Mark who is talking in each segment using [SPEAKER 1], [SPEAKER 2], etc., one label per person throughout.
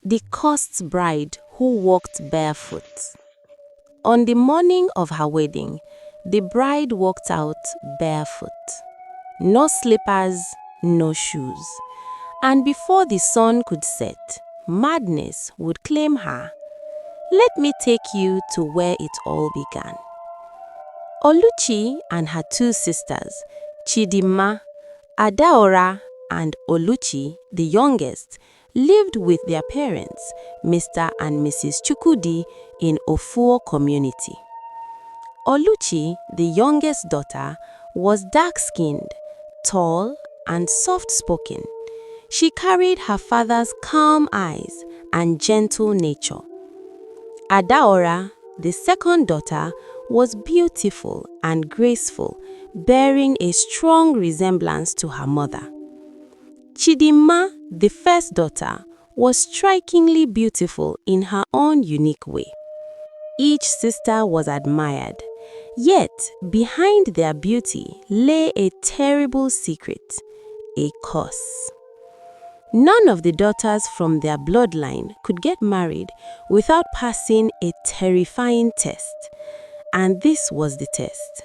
[SPEAKER 1] the cursed bride who walked barefoot. On the morning of her wedding, the bride walked out barefoot. No slippers, no shoes. And before the sun could set, madness would claim her. Let me take you to where it all began. Oluchi and her two sisters, Chidinma, Adaora, and Oluchi, the youngest, lived with their parents, Mr. and Mrs. Chukwudi, in Ofuo community. Oluchi, the youngest daughter, was dark-skinned, tall, and soft-spoken. She carried her father's calm eyes and gentle nature. Adaora, the second daughter, was beautiful and graceful, bearing a strong resemblance to her mother. Chidinma, the first daughter, was strikingly beautiful in her own unique way. Each sister was admired, yet behind their beauty lay a terrible secret, a curse. None of the daughters from their bloodline could get married without passing a terrifying test, and this was the test.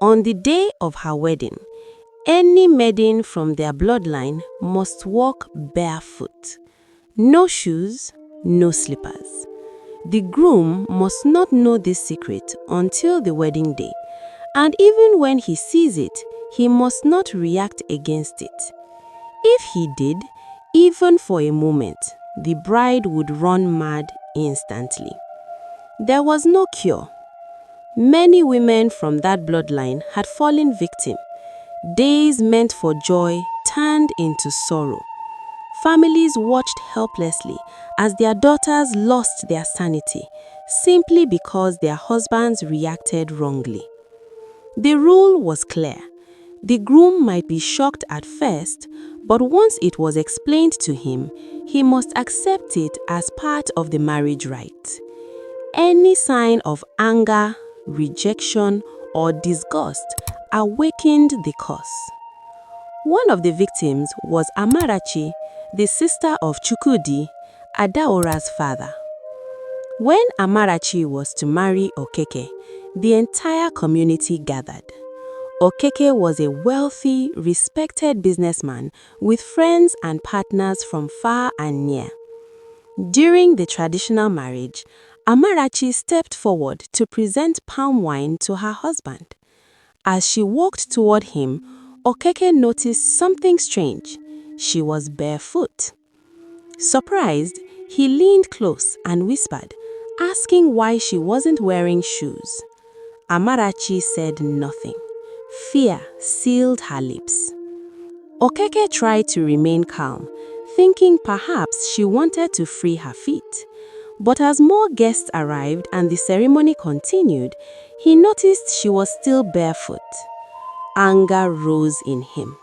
[SPEAKER 1] On the day of her wedding, any maiden from their bloodline must walk barefoot. No shoes, no slippers. The groom must not know this secret until the wedding day, and even when he sees it, he must not react against it. If he did, even for a moment, the bride would run mad instantly. There was no cure. Many women from that bloodline had fallen victim. Days meant for joy turned into sorrow. Families watched helplessly as their daughters lost their sanity simply because their husbands reacted wrongly. The rule was clear. The groom might be shocked at first, but once it was explained to him, he must accept it as part of the marriage rite. Any sign of anger, rejection, or disgust awakened the curse. One of the victims was Amarachi, the sister of Chukwudi, Adaora's father. When Amarachi was to marry Okeke, the entire community gathered. Okeke was a wealthy, respected businessman with friends and partners from far and near. During the traditional marriage, Amarachi stepped forward to present palm wine to her husband. As she walked toward him, Okeke noticed something strange. She was barefoot. Surprised, he leaned close and whispered, asking why she wasn't wearing shoes. Amarachi said nothing. Fear sealed her lips. Okeke tried to remain calm, thinking perhaps she wanted to free her feet. But as more guests arrived and the ceremony continued, he noticed she was still barefoot. Anger rose in him.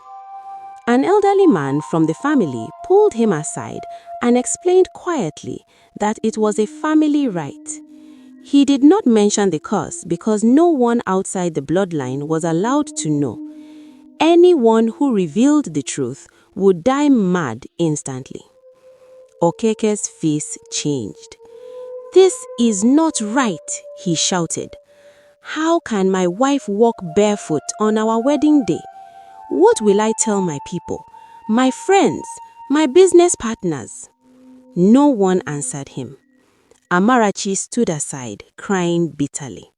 [SPEAKER 1] An elderly man from the family pulled him aside and explained quietly that it was a family rite. He did not mention the curse because no one outside the bloodline was allowed to know. Anyone who revealed the truth would die mad instantly. Okeke's face changed. "This is not right," he shouted. "How can my wife walk barefoot on our wedding day? What will I tell my people, my friends, my business partners?" No one answered him. Amarachi stood aside, crying bitterly.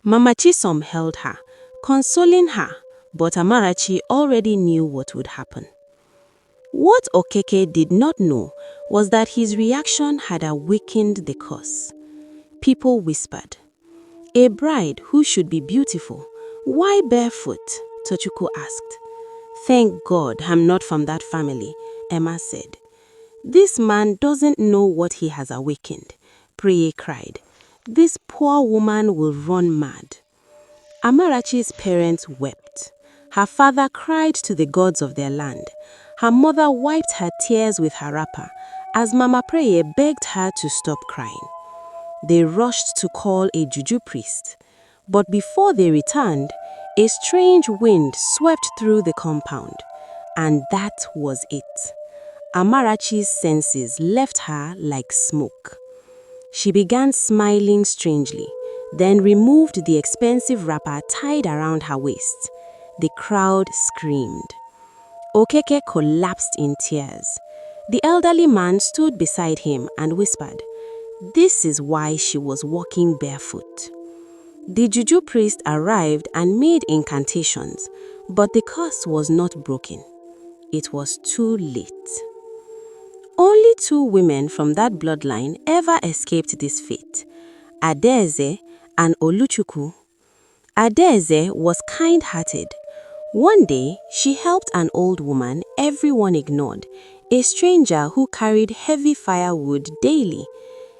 [SPEAKER 1] Mama Chisom held her, consoling her, but Amarachi already knew what would happen. What Okeke did not know was that his reaction had awakened the curse. People whispered, "A bride who should be beautiful, why barefoot?" Tochukwu asked. "Thank God I'm not from that family," Emma said. "This man doesn't know what he has awakened," Priye cried. "This poor woman will run mad." Amarachi's parents wept. Her father cried to the gods of their land. Her mother wiped her tears with her wrapper as Mama Priye begged her to stop crying. They rushed to call a juju priest. But before they returned, a strange wind swept through the compound. And that was it. Amarachi's senses left her like smoke. She began smiling strangely, then removed the expensive wrapper tied around her waist. The crowd screamed. Okeke collapsed in tears. The elderly man stood beside him and whispered, "This is why she was walking barefoot." The juju priest arrived and made incantations, but the curse was not broken. It was too late. Only 2 women from that bloodline ever escaped this fate, Adaeze and Oluchi. Adaeze was kind-hearted. One day, she helped an old woman everyone ignored, a stranger who carried heavy firewood daily.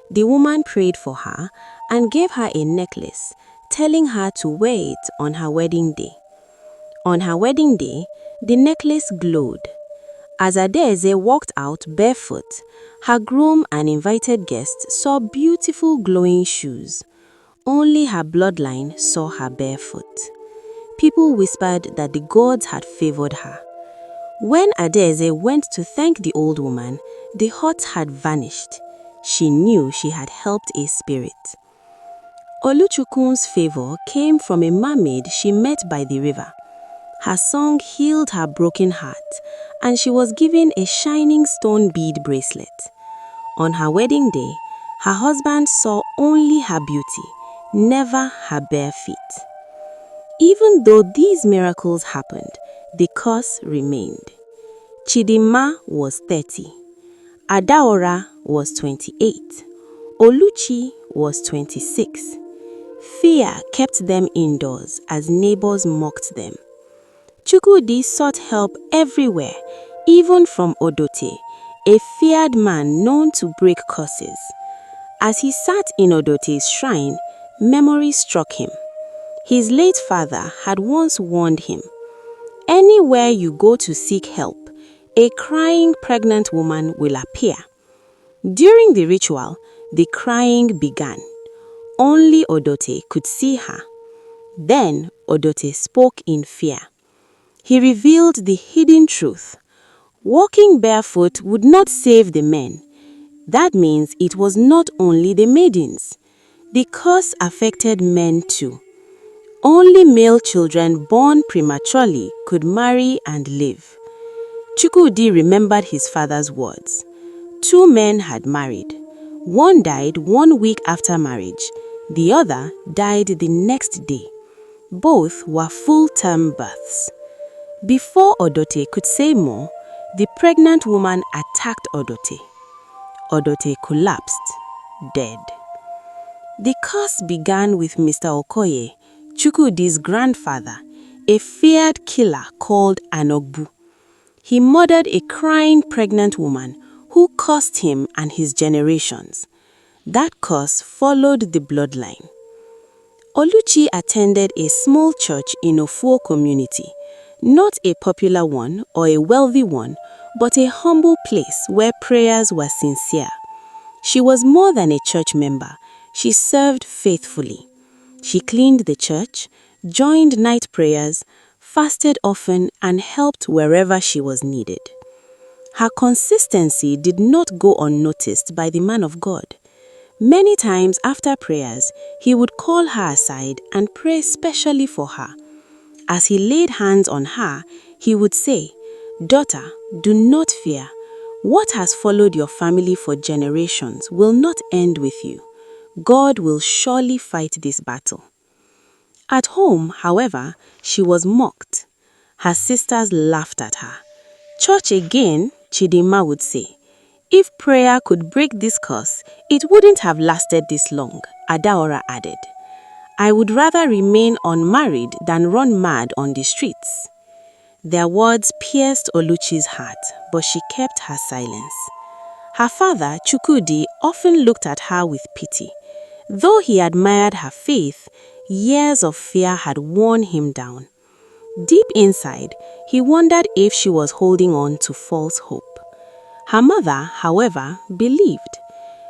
[SPEAKER 1] The woman prayed for her and gave her a necklace, telling her to wear it on her wedding day. On her wedding day, the necklace glowed. As Adaeze walked out barefoot, her groom and invited guests saw beautiful glowing shoes. Only her bloodline saw her barefoot. People whispered that the gods had favored her. When Adaeze went to thank the old woman, the hurt had vanished. She knew she had helped a spirit. Oluchi's favor came from a mermaid she met by the river. Her song healed her broken heart, and she was given a shining stone bead bracelet. On her wedding day, her husband saw only her beauty, never her bare feet. Even though these miracles happened, the curse remained. Chidinma was 30. Adaora was 28. Oluchi was 26. Fear kept them indoors as neighbors mocked them. Chukwudi sought help everywhere, even from Odote, a feared man known to break curses. As he sat in Odote's shrine, memory struck him. His late father had once warned him, "Anywhere you go to seek help, a crying pregnant woman will appear." During the ritual, the crying began. Only Odote could see her. Then Odote spoke in fear. He revealed the hidden truth. Walking barefoot would not save the men. That means it was not only the maidens. The curse affected men too. Only male children born prematurely could marry and live. Chukwudi remembered his father's words. 2 men had married. One died 1 week after marriage. The other died the next day. Both were full-term births. Before Odote could say more, the pregnant woman attacked Odote. Odote collapsed, dead. The curse began with Mr. Okoye, Chukwudi's grandfather, a feared killer called Anogbu. He murdered a crying pregnant woman who cursed him and his generations. That curse followed the bloodline. Oluchi attended a small church in Ofuo community, not a popular one or a wealthy one, but a humble place where prayers were sincere. She was more than a church member. She served faithfully. She cleaned the church, joined night prayers, fasted often, and helped wherever she was needed. Her consistency did not go unnoticed by the man of God. Many times after prayers, he would call her aside and pray specially for her. As he laid hands on her, he would say, "Daughter, do not fear. What has followed your family for generations will not end with you. God will surely fight this battle." At home, however, she was mocked. Her sisters laughed at her. "Church again," Chidinma would say. "If prayer could break this curse, it wouldn't have lasted this long," Adaora added. "I would rather remain unmarried than run mad on the streets." Their words pierced Oluchi's heart, but she kept her silence. Her father, Chukwudi, often looked at her with pity. Though he admired her faith, years of fear had worn him down. Deep inside, he wondered if she was holding on to false hope. Her mother, however, believed.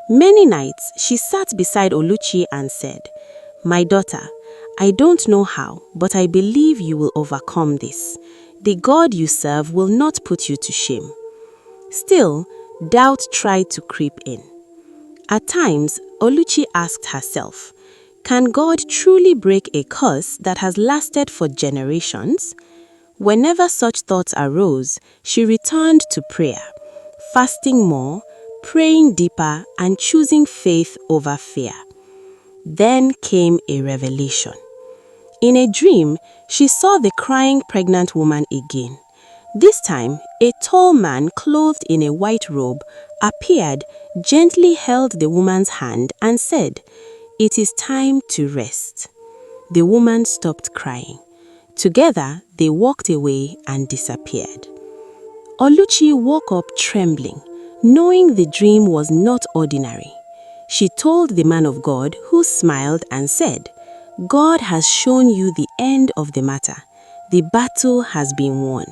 [SPEAKER 1] Many nights, she sat beside Oluchi and said, "My daughter, I don't know how, but I believe you will overcome this. The God you serve will not put you to shame." Still, doubt tried to creep in. At times, Oluchi asked herself, can God truly break a curse that has lasted for generations? Whenever such thoughts arose, she returned to prayer, fasting more, praying deeper, and choosing faith over fear. Then came a revelation. In a dream, she saw the crying pregnant woman again. This time, a tall man clothed in a white robe appeared, gently held the woman's hand and said, "It is time to rest." The woman stopped crying. Together, they walked away and disappeared. Oluchi woke up trembling, knowing the dream was not ordinary. She told the man of God, who smiled and said, "God has shown you the end of the matter. The battle has been won."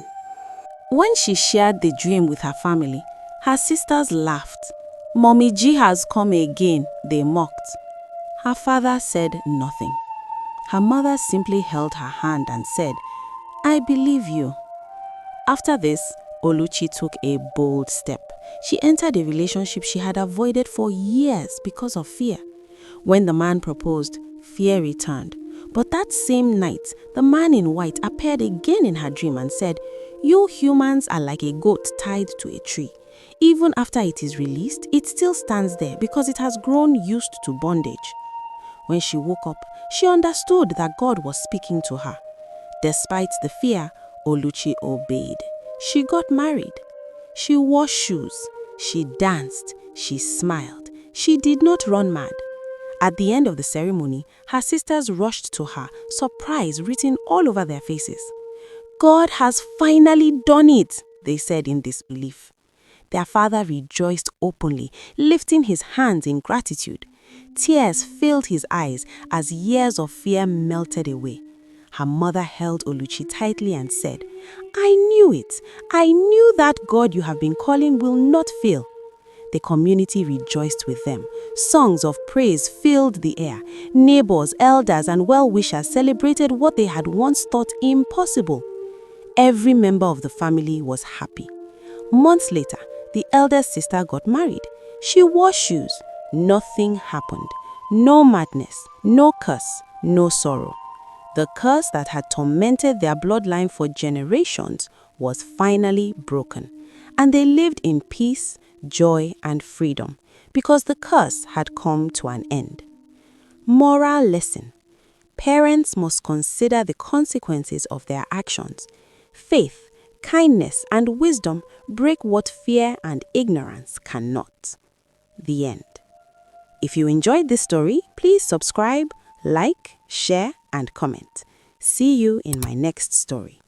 [SPEAKER 2] When she shared the dream with her family, her sisters laughed. "Mommy G has come again," they mocked. Her father said nothing. Her mother simply held her hand and said, "I believe you." After this, Oluchi took a bold step. She entered a relationship she had avoided for years because of fear. When the man proposed, fear returned. But that same night, the man in white appeared again in her dream and said, "You humans are like a goat tied to a tree. Even after it is released, it still stands there because it has grown used to bondage." When she woke up, she understood that God was speaking to her. Despite the fear, Oluchi obeyed. She got married. She wore shoes. She danced. She smiled. She did not run mad. At the end of the ceremony, her sisters rushed to her, surprise written all over their faces. "God has finally done it," they said in disbelief. Their father rejoiced openly, lifting his hands in gratitude. Tears filled his eyes as years of fear melted away. Her mother held Oluchi tightly and said, "I knew it. I knew that God you have been calling will not fail." The community rejoiced with them. Songs of praise filled the air. Neighbors, elders, and well-wishers celebrated what they had once thought impossible. Every member of the family was happy. Months later, the eldest sister got married. She wore shoes. Nothing happened. No madness, no curse, no sorrow. The curse that had tormented their bloodline for generations was finally broken, and they lived in peace, joy, and freedom because the curse had come to an end. Moral lesson: parents must consider the consequences of their actions. Faith, kindness, and wisdom break what fear and ignorance cannot. The end. If you enjoyed this story, please subscribe, like, share, and comment. See you in my next story.